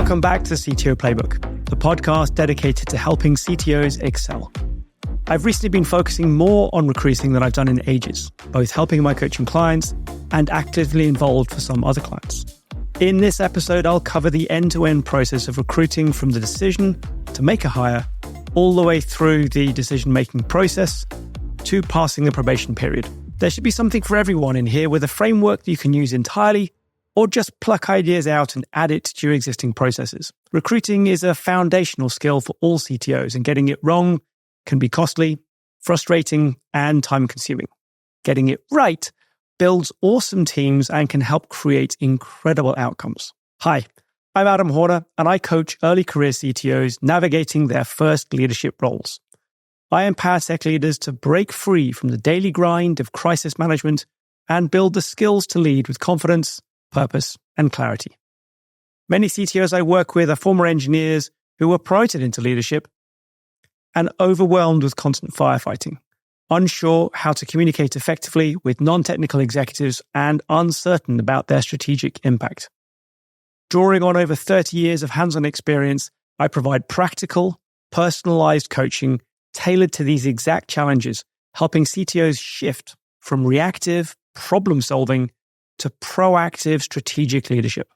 Welcome back to the CTO Playbook, the podcast dedicated to helping CTOs excel. I've recently been focusing more on recruiting than I've done in ages, both helping my coaching clients and actively involved for some other clients. In this episode, I'll cover the end-to-end process of recruiting from the decision to make a hire, all the way through the decision-making process to passing the probation period. There should be something for everyone in here with a framework that you can use entirely or just pluck ideas out and add it to your existing processes. Recruiting is a foundational skill for all CTOs, and getting it wrong can be costly, frustrating, and time-consuming. Getting it right builds awesome teams and can help create incredible outcomes. Hi, I'm Adam Horner, and I coach early career CTOs navigating their first leadership roles. I empower tech leaders to break free from the daily grind of crisis management and build the skills to lead with confidence, purpose, and clarity. Many CTOs I work with are former engineers who were promoted into leadership and overwhelmed with constant firefighting, unsure how to communicate effectively with non-technical executives and uncertain about their strategic impact. Drawing on over 30 years of hands-on experience, I provide practical, personalized coaching tailored to these exact challenges, helping CTOs shift from reactive problem-solving to proactive strategic leadership.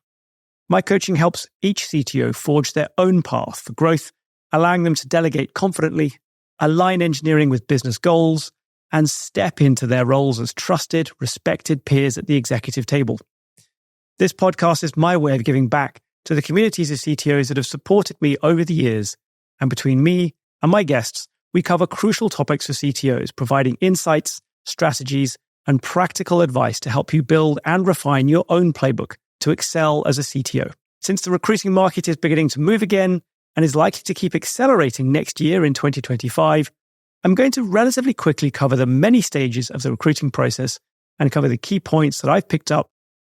My coaching helps each CTO forge their own path for growth, allowing them to delegate confidently, align engineering with business goals, and step into their roles as trusted, respected peers at the executive table. This podcast is my way of giving back to the communities of CTOs that have supported me over the years, and between me and my guests, we cover crucial topics for CTOs, providing insights, strategies, and practical advice to help you build and refine your own playbook to excel as a CTO. Since the recruiting market is beginning to move again and is likely to keep accelerating next year in 2025, I'm going to relatively quickly cover the many stages of the recruiting process and cover the key points that I've picked up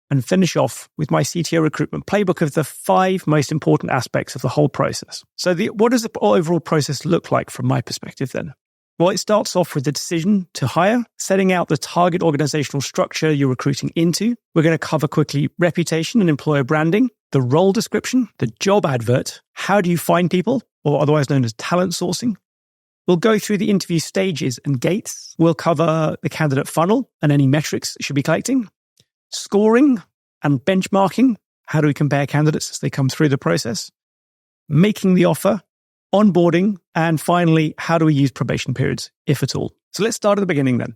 and finish off with my CTO recruitment playbook of the 5 most important aspects of the whole process. So what does the overall process look like from my perspective then? Well, it starts off with the decision to hire, setting out the target organizational structure you're recruiting into. We're going to cover quickly reputation and employer branding, the role description, the job advert, how do you find people, or otherwise known as talent sourcing. We'll go through the interview stages and gates. We'll cover the candidate funnel and any metrics it should be collecting, scoring and benchmarking. How do we compare candidates as they come through the process? Making the offer, onboarding, and finally, how do we use probation periods, if at all? So let's start at the beginning then.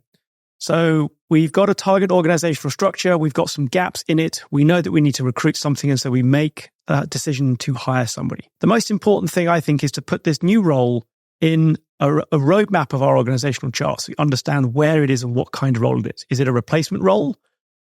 So we've got a target organizational structure. We've got some gaps in it. We know that we need to recruit something, and so we make a decision to hire somebody. The most important thing, I think, is to put this new role in a roadmap of our organizational chart so we understand where it is and what kind of role it is. Is it a replacement role,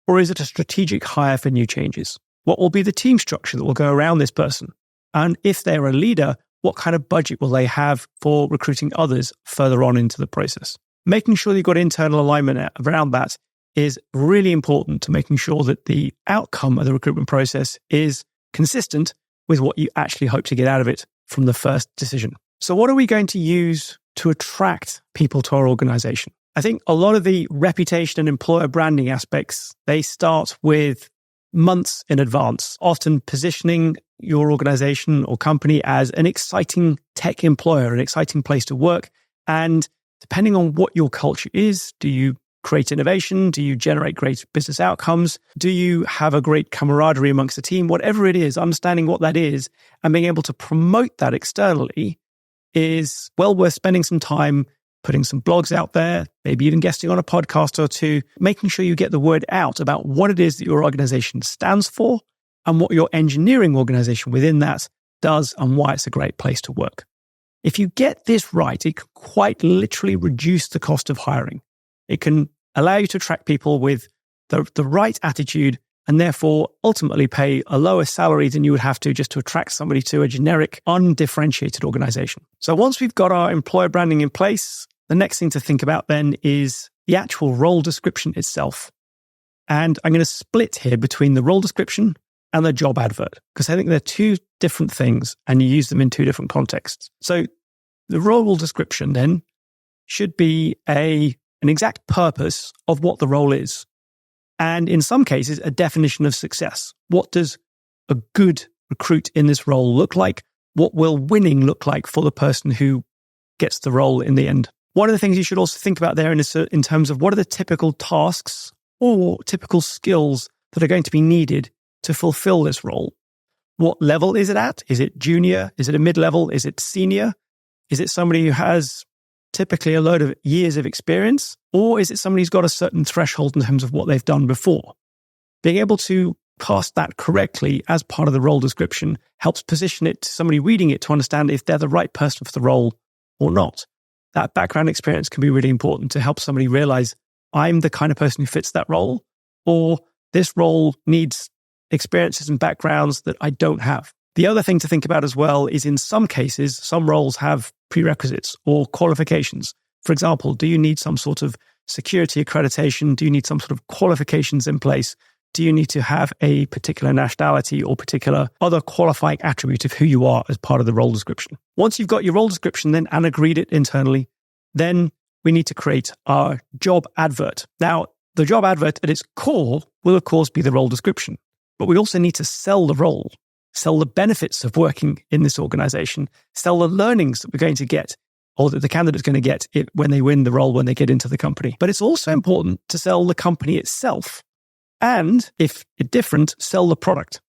or is it a strategic hire for new changes? What will be the team structure that will go around this person? And if they're a leader, what kind of budget will they have for recruiting others further on into the process? Making sure that you've got internal alignment around that is really important to making sure that the outcome of the recruitment process is consistent with what you actually hope to get out of it from the first decision. So what are we going to use to attract people to our organization? I think a lot of the reputation and employer branding aspects, they start with months in advance, often positioning your organization or company as an exciting tech employer, an exciting place to work. And depending on what your culture is, do you create innovation? Do you generate great business outcomes? Do you have a great camaraderie amongst the team? Whatever it is, understanding what that is and being able to promote that externally is well worth spending some time putting some blogs out there, maybe even guesting on a podcast or two, making sure you get the word out about what it is that your organization stands for and what your engineering organization within that does and why it's a great place to work. If you get this right, it can quite literally reduce the cost of hiring. It can allow you to attract people with the right attitude and therefore ultimately pay a lower salary than you would have to just to attract somebody to a generic, undifferentiated organization. So once we've got our employer branding in place, the next thing to think about then is the actual role description itself. And I'm going to split here between the role description and the job advert, because I think they're 2 different things and you use them in 2 different contexts. So the role description then should be an exact purpose of what the role is. And in some cases, a definition of success. What does a good recruit in this role look like? What will winning look like for the person who gets the role in the end? One of the things you should also think about there in terms of what are the typical tasks or typical skills that are going to be needed to fulfill this role. What level is it at? Is it junior? Is it a mid-level? Is it senior? Is it somebody who has typically a load of years of experience? Or is it somebody who's got a certain threshold in terms of what they've done before? Being able to cast that correctly as part of the role description helps position it to somebody reading it to understand if they're the right person for the role or not. That background experience can be really important to help somebody realize I'm the kind of person who fits that role, or this role needs experiences and backgrounds that I don't have. The other thing to think about as well is in some cases, some roles have prerequisites or qualifications. For example, do you need some sort of security accreditation? Do you need some sort of qualifications in place? Do you need to have a particular nationality or particular other qualifying attribute of who you are as part of the role description? Once you've got your role description then and agreed it internally, then we need to create our job advert. Now, the job advert at its core will, of course, be the role description, but we also need to sell the role, sell the benefits of working in this organization, sell the learnings that we're going to get or that the candidate's going to get when they win the role, when they get into the company. But it's also important to sell the company itself. And if different, sell the product.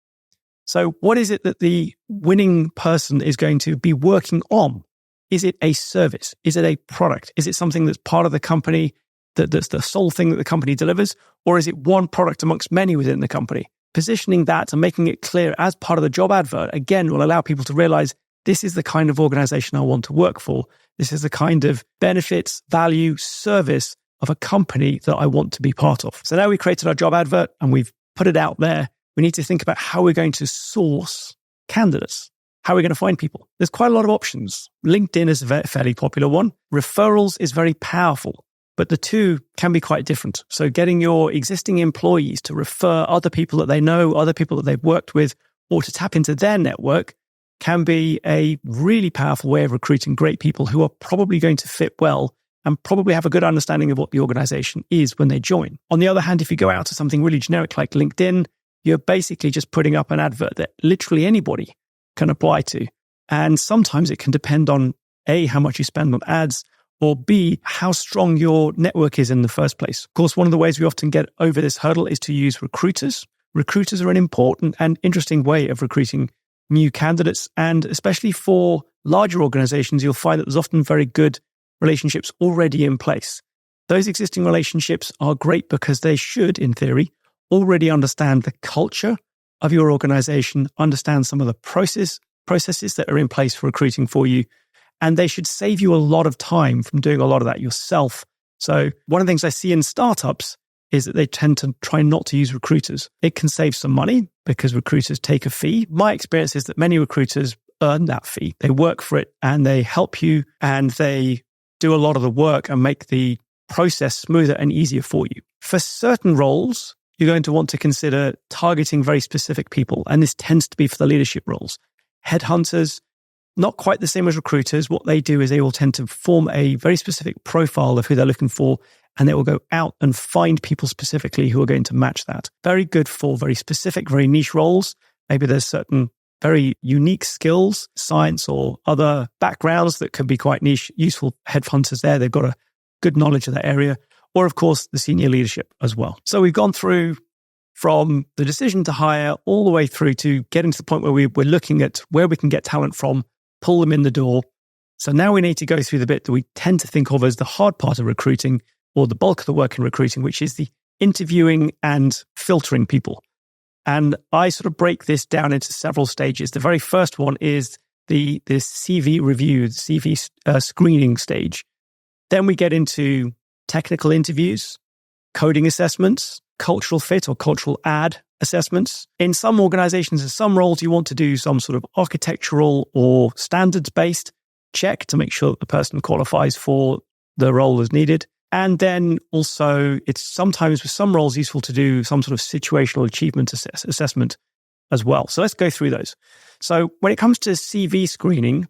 So what is it that the winning person is going to be working on? Is it a service? Is it a product? Is it something that's part of the company, that's the sole thing that the company delivers? Or is it one product amongst many within the company? Positioning that and making it clear as part of the job advert, again, will allow people to realize this is the kind of organization I want to work for. This is the kind of benefits, value, service of a company that I want to be part of. So now we created our job advert and we've put it out there. We need to think about how we're going to source candidates. How are we going to find people? There's quite a lot of options. LinkedIn is a fairly popular one. Referrals is very powerful, but the two can be quite different. So getting your existing employees to refer other people that they know, other people that they've worked with, or to tap into their network can be a really powerful way of recruiting great people who are probably going to fit well and probably have a good understanding of what the organization is when they join. On the other hand, if you go out to something really generic like LinkedIn, you're basically just putting up an advert that literally anybody can apply to. And sometimes it can depend on A, how much you spend on ads, or B, how strong your network is in the first place. Of course, one of the ways we often get over this hurdle is to use recruiters. Recruiters are an important and interesting way of recruiting new candidates. And especially for larger organizations, you'll find that there's often very good relationships already in place. Those existing relationships are great because they should, in theory, already understand the culture of your organization, understand some of the processes that are in place for recruiting for you, and they should save you a lot of time from doing a lot of that yourself. So one of the things I see in startups is that they tend to try not to use recruiters. It can save some money because recruiters take a fee. My experience is that many recruiters earn that fee. They work for it and they help you and they do a lot of the work and make the process smoother and easier for you. For certain roles, you're going to want to consider targeting very specific people. And this tends to be for the leadership roles. Headhunters, not quite the same as recruiters. What they do is they will tend to form a very specific profile of who they're looking for, and they will go out and find people specifically who are going to match that. Very good for very specific, very niche roles. Maybe there's certain very unique skills, science or other backgrounds that can be quite niche, useful headhunters there. They've got a good knowledge of that area. Or, of course, the senior leadership as well. So we've gone through from the decision to hire all the way through to getting to the point where we're looking at where we can get talent from, pull them in the door. So now we need to go through the bit that we tend to think of as the hard part of recruiting, or the bulk of the work in recruiting, which is the interviewing and filtering people. And I sort of break this down into several stages. The very first one is the CV review, the CV screening stage. Then we get into technical interviews, coding assessments, cultural fit or cultural add assessments. In some organizations and some roles, you want to do some sort of architectural or standards-based check to make sure that the person qualifies for the role as needed. And then also, it's sometimes with some roles useful to do some sort of situational achievement assessment as well. So let's go through those. So when it comes to CV screening,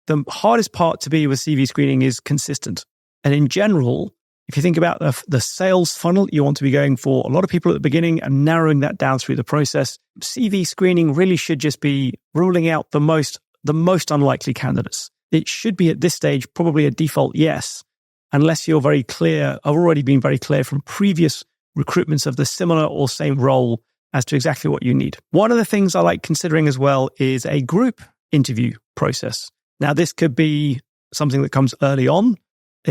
the hardest part to be with CV screening is consistent. And in general, If you think about the sales funnel, you want to be going for a lot of people at the beginning and narrowing that down through the process. CV screening really should just be ruling out the most unlikely candidates. It should be at this stage probably a default yes, unless you're very clear, I've already been very clear from previous recruitments of the similar or same role as to exactly what you need. One of the things I like considering as well is a group interview process. Now, this could be something that comes early on.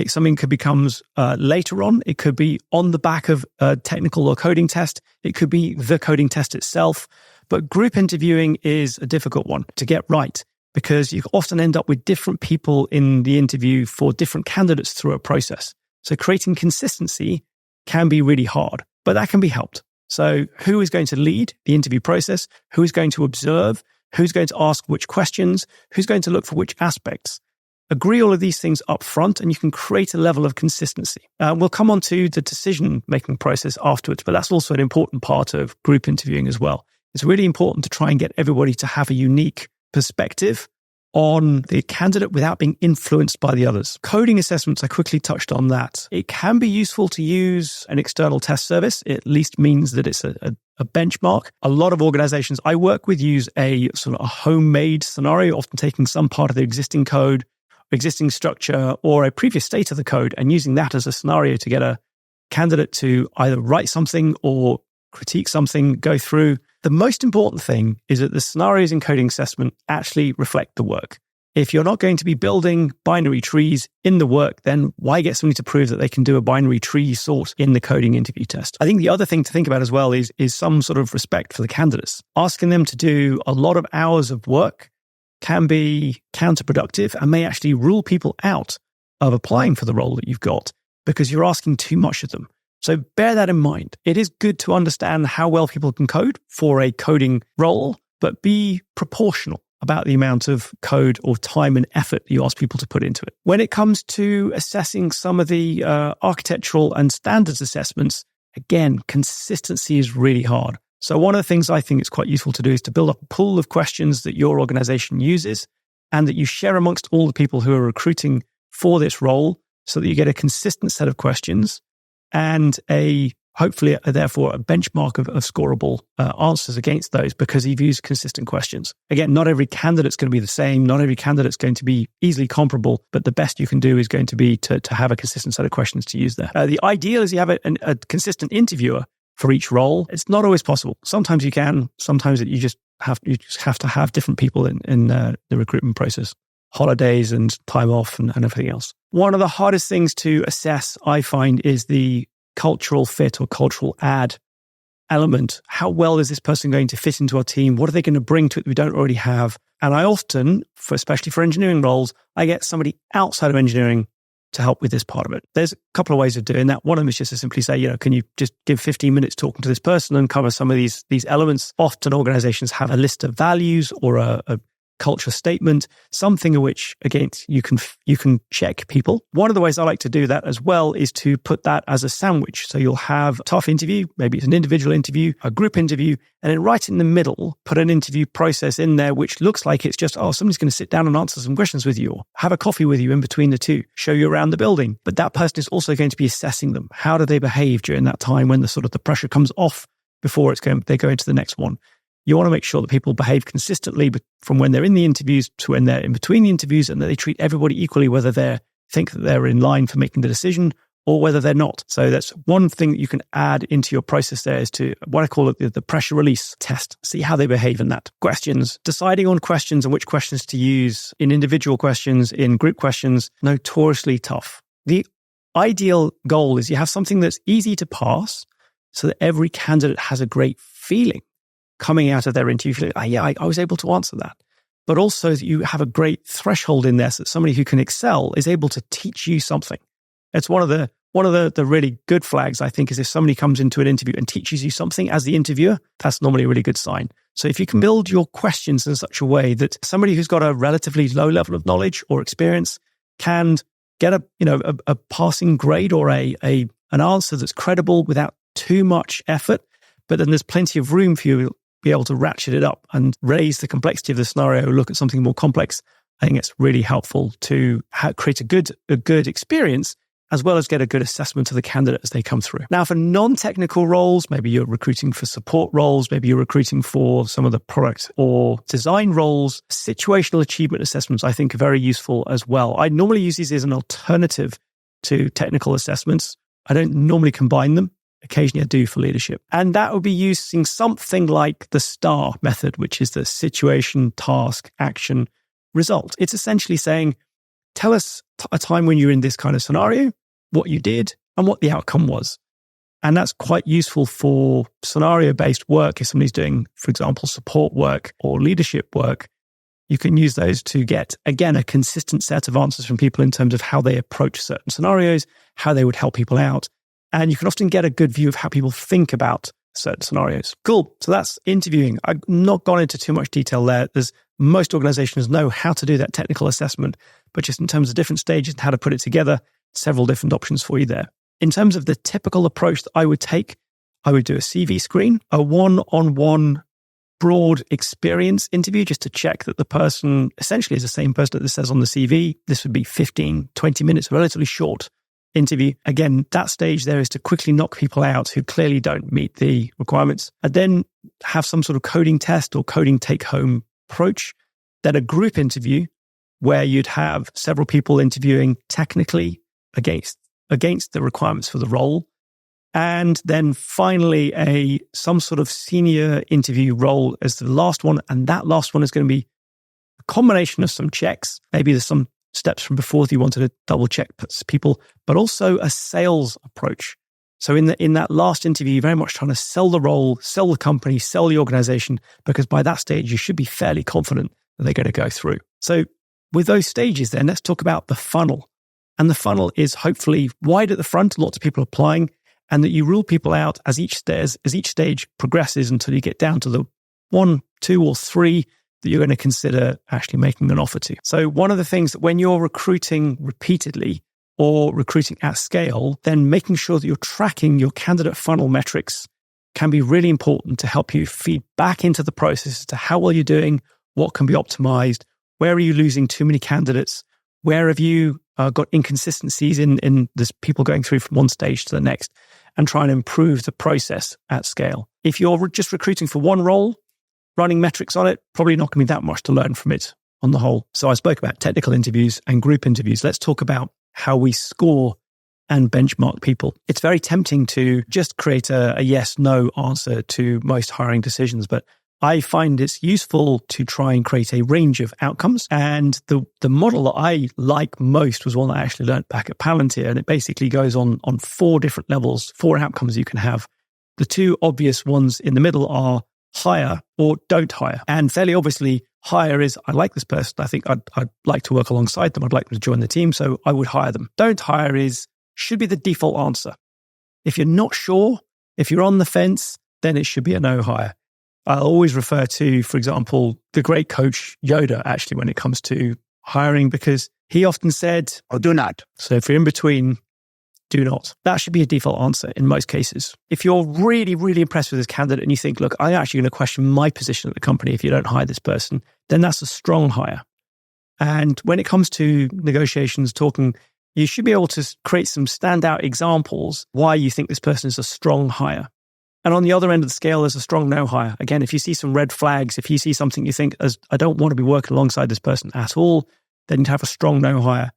Something could becomes later on. It could be on the back of a technical or coding test. It could be the coding test itself. But group interviewing is a difficult one to get right because you often end up with different people in the interview for different candidates through a process. So creating consistency can be really hard, but that can be helped. So who is going to lead the interview process? Who is going to observe? Who's going to ask which questions? Who's going to look for which aspects? Agree all of these things up front and you can create a level of consistency. We'll come on to the decision-making process afterwards, but that's also an important part of group interviewing as well. It's really important to try and get everybody to have a unique perspective on the candidate without being influenced by the others. Coding assessments, I quickly touched on that. It can be useful to use an external test service. It at least means that it's a benchmark. A lot of organizations I work with use a sort of a homemade scenario, often taking some part of the existing code, existing structure, or a previous state of the code and using that as a scenario to get a candidate to either write something or critique something, go through. The most important thing is that the scenarios in coding assessment actually reflect the work. If you're not going to be building binary trees in the work, then why get somebody to prove that they can do a binary tree sort in the coding interview test? I think the other thing to think about as well is some sort of respect for the candidates. Asking them to do a lot of hours of work can be counterproductive and may actually rule people out of applying for the role that you've got because you're asking too much of them. So bear that in mind. It is good to understand how well people can code for a coding role, but be proportional about the amount of code or time and effort you ask people to put into it. When it comes to assessing some of the architectural and standards assessments, again, consistency is really hard. So one of the things I think it's quite useful to do is to build up a pool of questions that your organization uses and that you share amongst all the people who are recruiting for this role so that you get a consistent set of questions and hopefully therefore a benchmark of scorable answers against those because you've used consistent questions. Again, not every candidate's going to be the same. Not every candidate's going to be easily comparable, but the best you can do is going to be to have a consistent set of questions to use there. The ideal is you have a consistent interviewer for each role. It's not always possible. Sometimes you can, sometimes you just have to have different people in the recruitment process. Holidays and time off and everything else. One of the hardest things to assess, I find, is the cultural fit or cultural add element. How well is this person going to fit into our team? What are they going to bring to it that we don't already have? And I often, especially for engineering roles, I get somebody outside of engineering to help with this part of it. There's a couple of ways of doing that. One of them is just to simply say, can you just give 15 minutes talking to this person and cover some of these elements? Often organizations have a list of values or a culture statement, something in which, again, you can check people. One of the ways I like to do that as well is to put that as a sandwich. So you'll have a tough interview, maybe it's an individual interview, a group interview, and then right in the middle, put an interview process in there, which looks like it's just, somebody's going to sit down and answer some questions with you or have a coffee with you in between the two, show you around the building. But that person is also going to be assessing them. How do they behave during that time when the pressure comes off before they go into the next one? You want to make sure that people behave consistently from when they're in the interviews to when they're in between the interviews and that they treat everybody equally, whether they think that they're in line for making the decision or whether they're not. So that's one thing that you can add into your process there is to what I call it the pressure release test. See how they behave in that. Questions. Deciding on questions and which questions to use in individual questions, in group questions, notoriously tough. The ideal goal is you have something that's easy to pass so that every candidate has a great feeling coming out of their interview, I was able to answer that. But also that you have a great threshold in there so that somebody who can excel is able to teach you something. It's one of the really good flags, I think, is if somebody comes into an interview and teaches you something as the interviewer, that's normally a really good sign. So if you can build your questions in such a way that somebody who's got a relatively low level of knowledge or experience can get a passing grade or an answer that's credible without too much effort, but then there's plenty of room for you be able to ratchet it up and raise the complexity of the scenario, look at something more complex. I think it's really helpful to create a good experience as well as get a good assessment of the candidate as they come through. Now, for non-technical roles, maybe you're recruiting for support roles, maybe you're recruiting for some of the product or design roles, situational achievement assessments, I think, are very useful as well. I normally use these as an alternative to technical assessments. I don't normally combine them. Occasionally I do for leadership. And that would be using something like the STAR method, which is the situation, task, action, result. It's essentially saying, tell us a time when you're in this kind of scenario, what you did, and what the outcome was. And that's quite useful for scenario-based work. If somebody's doing, for example, support work or leadership work, you can use those to get, again, a consistent set of answers from people in terms of how they approach certain scenarios, how they would help people out. And you can often get a good view of how people think about certain scenarios. Cool. So that's interviewing. I've not gone into too much detail there. Most organizations know how to do that technical assessment, but just in terms of different stages and how to put it together, several different options for you there. In terms of the typical approach that I would take, I would do a CV screen, a one-on-one broad experience interview just to check that the person essentially is the same person that this says on the CV. This would be 15, 20 minutes, relatively short interview. Again, that stage there is to quickly knock people out who clearly don't meet the requirements, and then have some sort of coding test or coding take-home approach. Then a group interview where you'd have several people interviewing technically against the requirements for the role. And then finally some sort of senior interview role as the last one. And that last one is going to be a combination of some checks. Maybe there's some steps from before that you wanted to double check people, but also a sales approach. So in that last interview, you're very much trying to sell the role, sell the company, sell the organization, because by that stage, you should be fairly confident that they're going to go through. So with those stages then, let's talk about the funnel. And the funnel is hopefully wide at the front, lots of people applying, and that you rule people out as each stage progresses until you get down to the 1, 2, or 3 that you're going to consider actually making an offer to. So one of the things that when you're recruiting repeatedly or recruiting at scale, then making sure that you're tracking your candidate funnel metrics can be really important to help you feed back into the process as to how well you're doing, what can be optimized, where are you losing too many candidates, where have you got inconsistencies in this people going through from one stage to the next, and try and improve the process at scale. If you're just recruiting for one role, running metrics on it, probably not going to be that much to learn from it on the whole. So I spoke about technical interviews and group interviews. Let's talk about how we score and benchmark people. It's very tempting to just create a yes-no answer to most hiring decisions, but I find it's useful to try and create a range of outcomes. And the model that I like most was one that I actually learned back at Palantir. And it basically goes on 4 different levels, 4 outcomes you can have. The 2 obvious ones in the middle are hire or don't hire. And fairly obviously, hire is, I like this person. I think I'd like to work alongside them. I'd like them to join the team. So I would hire them. Don't hire should be the default answer. If you're not sure, if you're on the fence, then it should be a no hire. I'll always refer to, for example, the great coach Yoda, actually, when it comes to hiring, because he often said, "Oh, do not." So if you're in between, do not. That should be a default answer in most cases. If you're really, really impressed with this candidate and you think, look, I'm actually going to question my position at the company if you don't hire this person, then that's a strong hire. And when it comes to negotiations, talking, you should be able to create some standout examples why you think this person is a strong hire. And on the other end of the scale, there's a strong no hire. Again, if you see some red flags, if you see something you think, I don't want to be working alongside this person at all, then you'd have a strong no hire.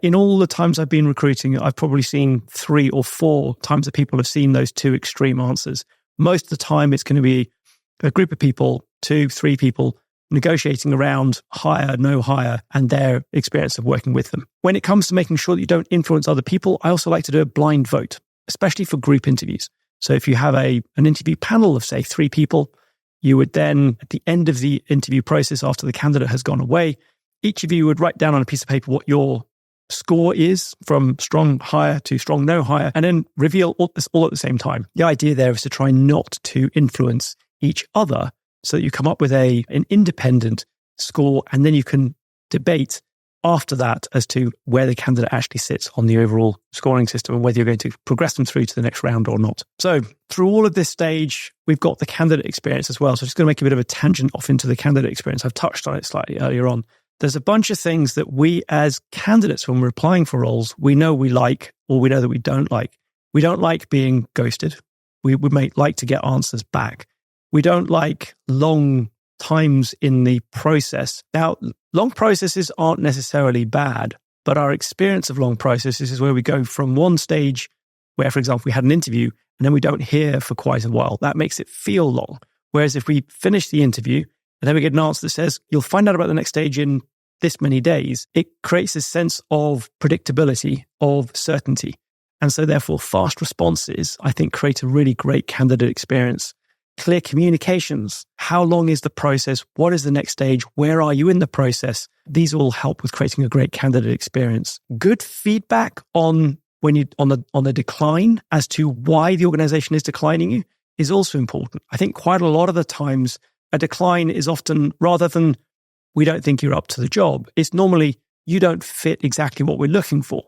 In all the times I've been recruiting, I've probably seen 3 or 4 times that people have seen those 2 extreme answers. Most of the time, it's going to be a group of people, 2, 3 people, negotiating around hire, no hire, and their experience of working with them. When it comes to making sure that you don't influence other people, I also like to do a blind vote, especially for group interviews. So if you have an interview panel of, say, 3 people, you would then, at the end of the interview process, after the candidate has gone away, each of you would write down on a piece of paper what your score is from strong hire to strong no hire, and then reveal all this all at the same time. The idea there is to try not to influence each other so that you come up with an independent score, and then you can debate after that as to where the candidate actually sits on the overall scoring system and whether you're going to progress them through to the next round or not. So through all of this stage, we've got the candidate experience as well. So I'm just going to make a bit of a tangent off into the candidate experience. I've touched on it slightly earlier on. there's a bunch of things that we as candidates, when we're applying for roles, we know we like or we know that we don't like. We don't like being ghosted. We would like to get answers back. We don't like long times in the process. Now, long processes aren't necessarily bad, but our experience of long processes is where we go from one stage where, for example, we had an interview and then we don't hear for quite a while. That makes it feel long. Whereas if we finish the interview and then we get an answer that says, you'll find out about the next stage in this many days, it creates a sense of predictability, of certainty. And so therefore, fast responses, I think, create a really great candidate experience. Clear communications. How long is the process? What is the next stage? Where are you in the process? These all help with creating a great candidate experience. Good feedback on the decline as to why the organization is declining you is also important. I think quite a lot of the times a decline is often, rather than we don't think you're up to the job, it's normally you don't fit exactly what we're looking for.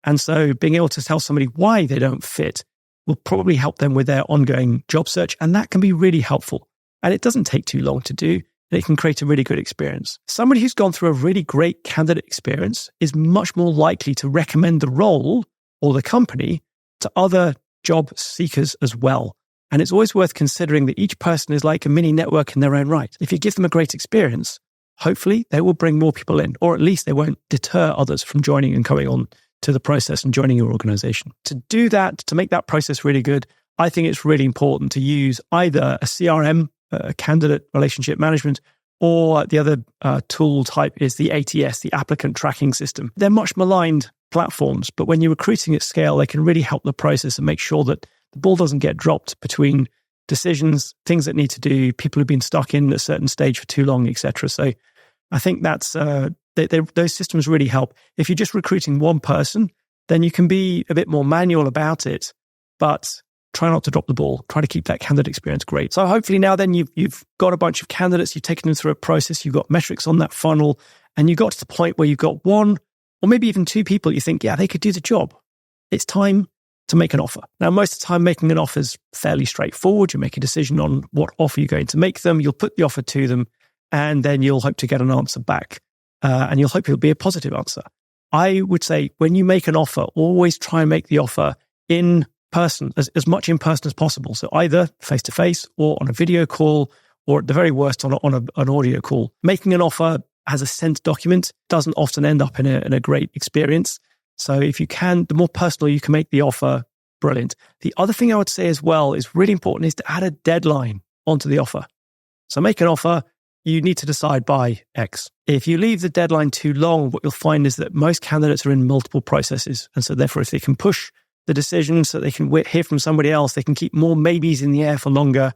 And so being able to tell somebody why they don't fit will probably help them with their ongoing job search. And that can be really helpful. And it doesn't take too long to do. And it can create a really good experience. Somebody who's gone through a really great candidate experience is much more likely to recommend the role or the company to other job seekers as well. And it's always worth considering that each person is like a mini network in their own right. If you give them a great experience, hopefully they will bring more people in, or at least they won't deter others from joining and coming on to the process and joining your organization. To do that, to make that process really good, I think it's really important to use either a CRM, a candidate relationship management, or the other tool type is the ATS, the applicant tracking system. They're much maligned platforms, but when you're recruiting at scale, they can really help the process and make sure that the ball doesn't get dropped between decisions, things that need to do, people who've been stuck in a certain stage for too long, etc. So I think that's those systems really help. If you're just recruiting one person, then you can be a bit more manual about it, but try not to drop the ball. Try to keep that candidate experience great. So hopefully now then you've got a bunch of candidates, you've taken them through a process, you've got metrics on that funnel, and you got to the point where you've got one or maybe even two people you think, yeah, they could do the job. It's time to make an offer. Now, most of the time, making an offer is fairly straightforward. You make a decision on what offer you're going to make them. You'll put the offer to them, and then you'll hope to get an answer back. And you'll hope it'll be a positive answer. I would say when you make an offer, always try and make the offer in person, as much in person as possible. So either face-to-face or on a video call, or at the very worst on an audio call. Making an offer as a sent document doesn't often end up in a great experience. So if you can, the more personal you can make the offer, brilliant. The other thing I would say as well is really important is to add a deadline onto the offer. So make an offer, you need to decide by X. If you leave the deadline too long, what you'll find is that most candidates are in multiple processes. And so therefore, if they can push the decision so they can hear from somebody else, they can keep more maybes in the air for longer,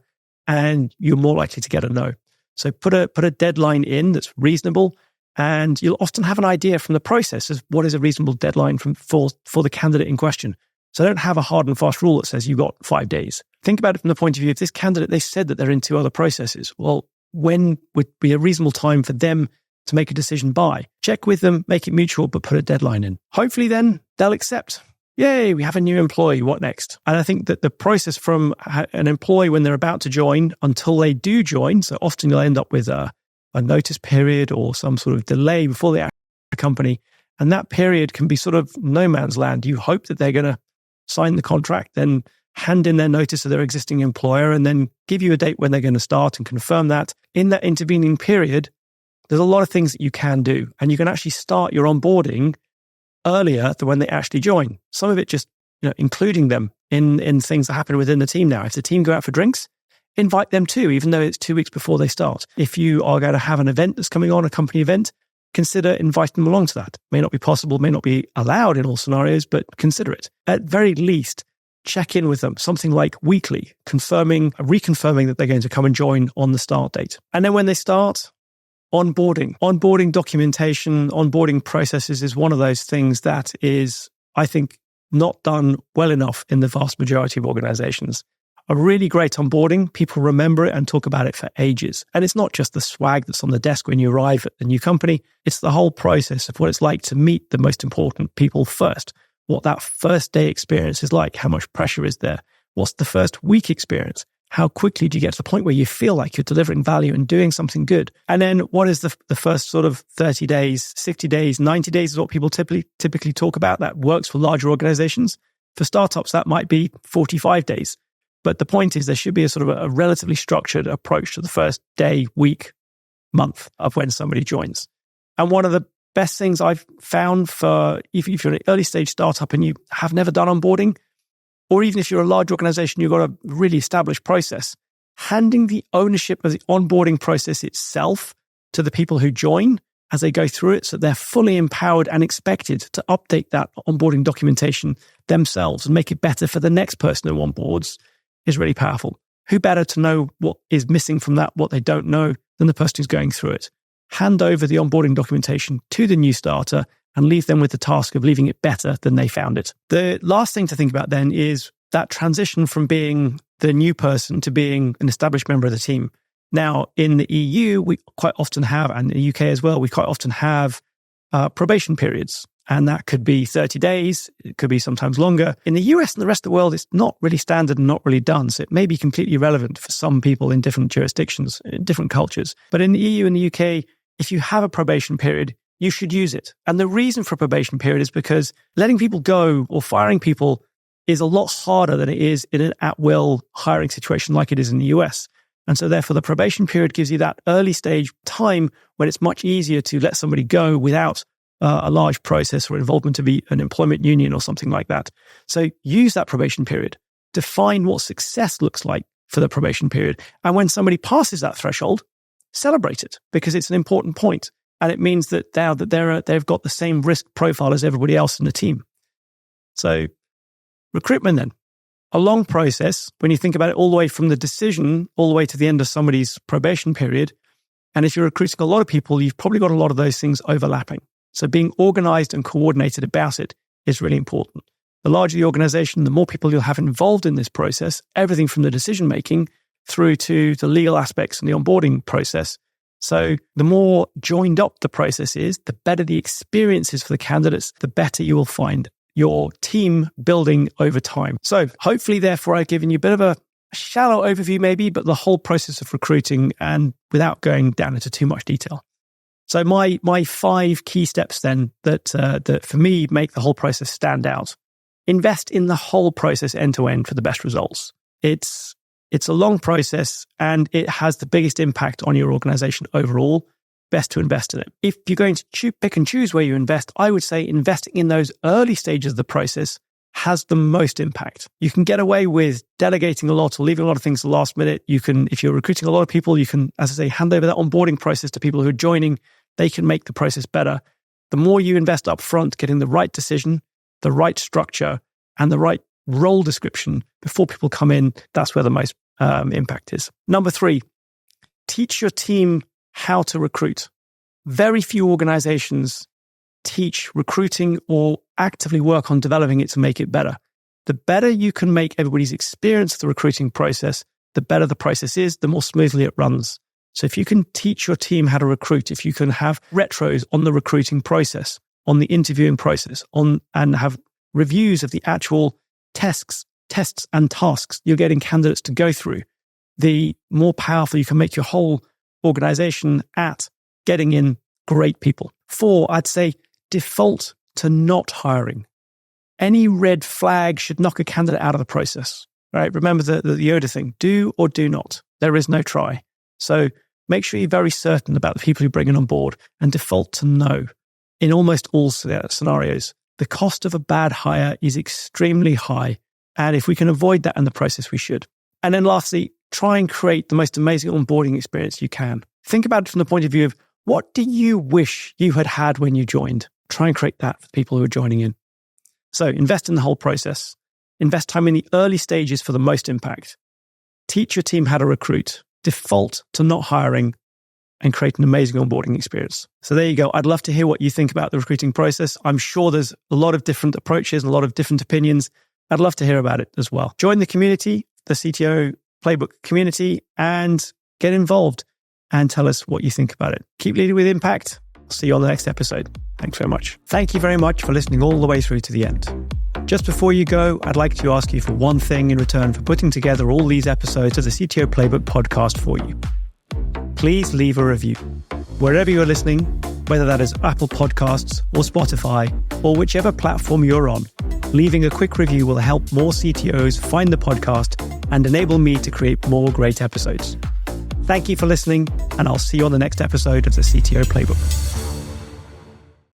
and you're more likely to get a no. So put a deadline in that's reasonable, and you'll often have an idea from the process of what is a reasonable deadline for the candidate in question. So don't have a hard and fast rule that says you've got 5 days. Think about it from the point of view of this candidate, they said that they're in 2 other processes. Well, when would be a reasonable time for them to make a decision by? Check with them, make it mutual, but put a deadline in. Hopefully then they'll accept. Yay, we have a new employee. What next? And I think that the process from an employee when they're about to join until they do join, so often you'll end up with a notice period or some sort of delay before they act the company. And that period can be sort of no man's land. You hope that they're going to sign the contract, then hand in their notice to their existing employer, and then give you a date when they're going to start and confirm that. In that intervening period, there's a lot of things that you can do. And you can actually start your onboarding earlier than when they actually join. Some of it just, including them in things that happen within the team now. If the team go out for drinks, invite them too, even though it's 2 weeks before they start. If you are going to have an event that's coming on, a company event, consider inviting them along to that. May not be possible, may not be allowed in all scenarios, but consider it. At very least, check in with them, something like weekly, reconfirming that they're going to come and join on the start date. And then when they start, onboarding documentation, onboarding processes is one of those things that is, I think, not done well enough in the vast majority of organizations. A really great onboarding, people remember it and talk about it for ages. And it's not just the swag that's on the desk when you arrive at the new company. It's the whole process of what it's like to meet the most important people first. What that first day experience is like. How much pressure is there? What's the first week experience? How quickly do you get to the point where you feel like you're delivering value and doing something good? And then what is the first sort of 30 days, 60 days, 90 days is what people typically talk about. That works for larger organizations. For startups, that might be 45 days. But the point is there should be a sort of a relatively structured approach to the first day, week, month of when somebody joins. And one of the best things I've found for if you're an early stage startup and you have never done onboarding, or even if you're a large organization, you've got a really established process, handing the ownership of the onboarding process itself to the people who join as they go through it, so they're fully empowered and expected to update that onboarding documentation themselves and make it better for the next person who onboards, is really powerful. Who better to know what is missing from that, what they don't know, than the person who's going through it? Hand over the onboarding documentation to the new starter and leave them with the task of leaving it better than they found it. The last thing to think about then is that transition from being the new person to being an established member of the team. Now, in the EU, we quite often have, and in the UK as well, we quite often have probation periods. And that could be 30 days. It could be sometimes longer. In the US and the rest of the world, it's not really standard and not really done. So it may be completely irrelevant for some people in different jurisdictions, in different cultures. But in the EU and the UK, if you have a probation period, you should use it. And the reason for a probation period is because letting people go or firing people is a lot harder than it is in an at-will hiring situation like it is in the US. And so therefore, the probation period gives you that early stage time when it's much easier to let somebody go without a large process or involvement of an employment union or something like that. So use that probation period. Define what success looks like for the probation period. And when somebody passes that threshold, celebrate it, because it's an important point. And it means that they've got the same risk profile as everybody else in the team. So recruitment then, a long process when you think about it, all the way from the decision all the way to the end of somebody's probation period. And if you're recruiting a lot of people, you've probably got a lot of those things overlapping. So being organized and coordinated about it is really important. The larger the organization, the more people you'll have involved in this process, everything from the decision-making through to the legal aspects and the onboarding process. So the more joined up the process is, the better the experience is for the candidates, the better you will find your team building over time. So hopefully, therefore, I've given you a bit of a shallow overview maybe, but the whole process of recruiting, and without going down into too much detail. So my 5 key steps then that for me make the whole process stand out. Invest in the whole process end to end for the best results. It's a long process and it has the biggest impact on your organization overall. Best to invest in it. If you're going to pick and choose where you invest, I would say investing in those early stages of the process has the most impact. You can get away with delegating a lot or leaving a lot of things to the last minute. You can, if you're recruiting a lot of people, you can, as I say, hand over that onboarding process to people who are joining. They can make the process better. The more you invest up front, getting the right decision, the right structure, and the right role description before people come in, that's where the most impact is. Number 3, teach your team how to recruit. Very few organizations teach recruiting or actively work on developing it to make it better. The better you can make everybody's experience of the recruiting process, the better the process is, the more smoothly it runs. So if you can teach your team how to recruit, if you can have retros on the recruiting process, on the interviewing process, and have reviews of the actual tests and tasks you're getting candidates to go through, the more powerful you can make your whole organization at getting in great people. 4, I'd say default to not hiring. Any red flag should knock a candidate out of the process, right? Remember the Yoda thing, do or do not. There is no try. So make sure you're very certain about the people you bring in on board and default to no. In almost all scenarios, the cost of a bad hire is extremely high. And if we can avoid that in the process, we should. And then lastly, try and create the most amazing onboarding experience you can. Think about it from the point of view of what do you wish you had had when you joined? Try and create that for people who are joining in. So invest in the whole process. Invest time in the early stages for the most impact. Teach your team how to recruit. Default to not hiring and create an amazing onboarding experience. So there you go. I'd love to hear what you think about the recruiting process. I'm sure there's a lot of different approaches and a lot of different opinions. I'd love to hear about it as well. Join the community, the CTO Playbook Community, and get involved and tell us what you think about it. Keep leading with impact. See you on the next episode. Thanks. Thanks very much. Thank you very much for listening all the way through to the end. Just before you go, I'd like to ask you for one thing in return for putting together all these episodes of the CTO Playbook podcast for you. Please leave a review. Wherever you're listening, whether that is Apple Podcasts or Spotify or whichever platform you're on, leaving a quick review will help more CTOs find the podcast and enable me to create more great episodes. Thank you for listening, and I'll see you on the next episode of the CTO Playbook.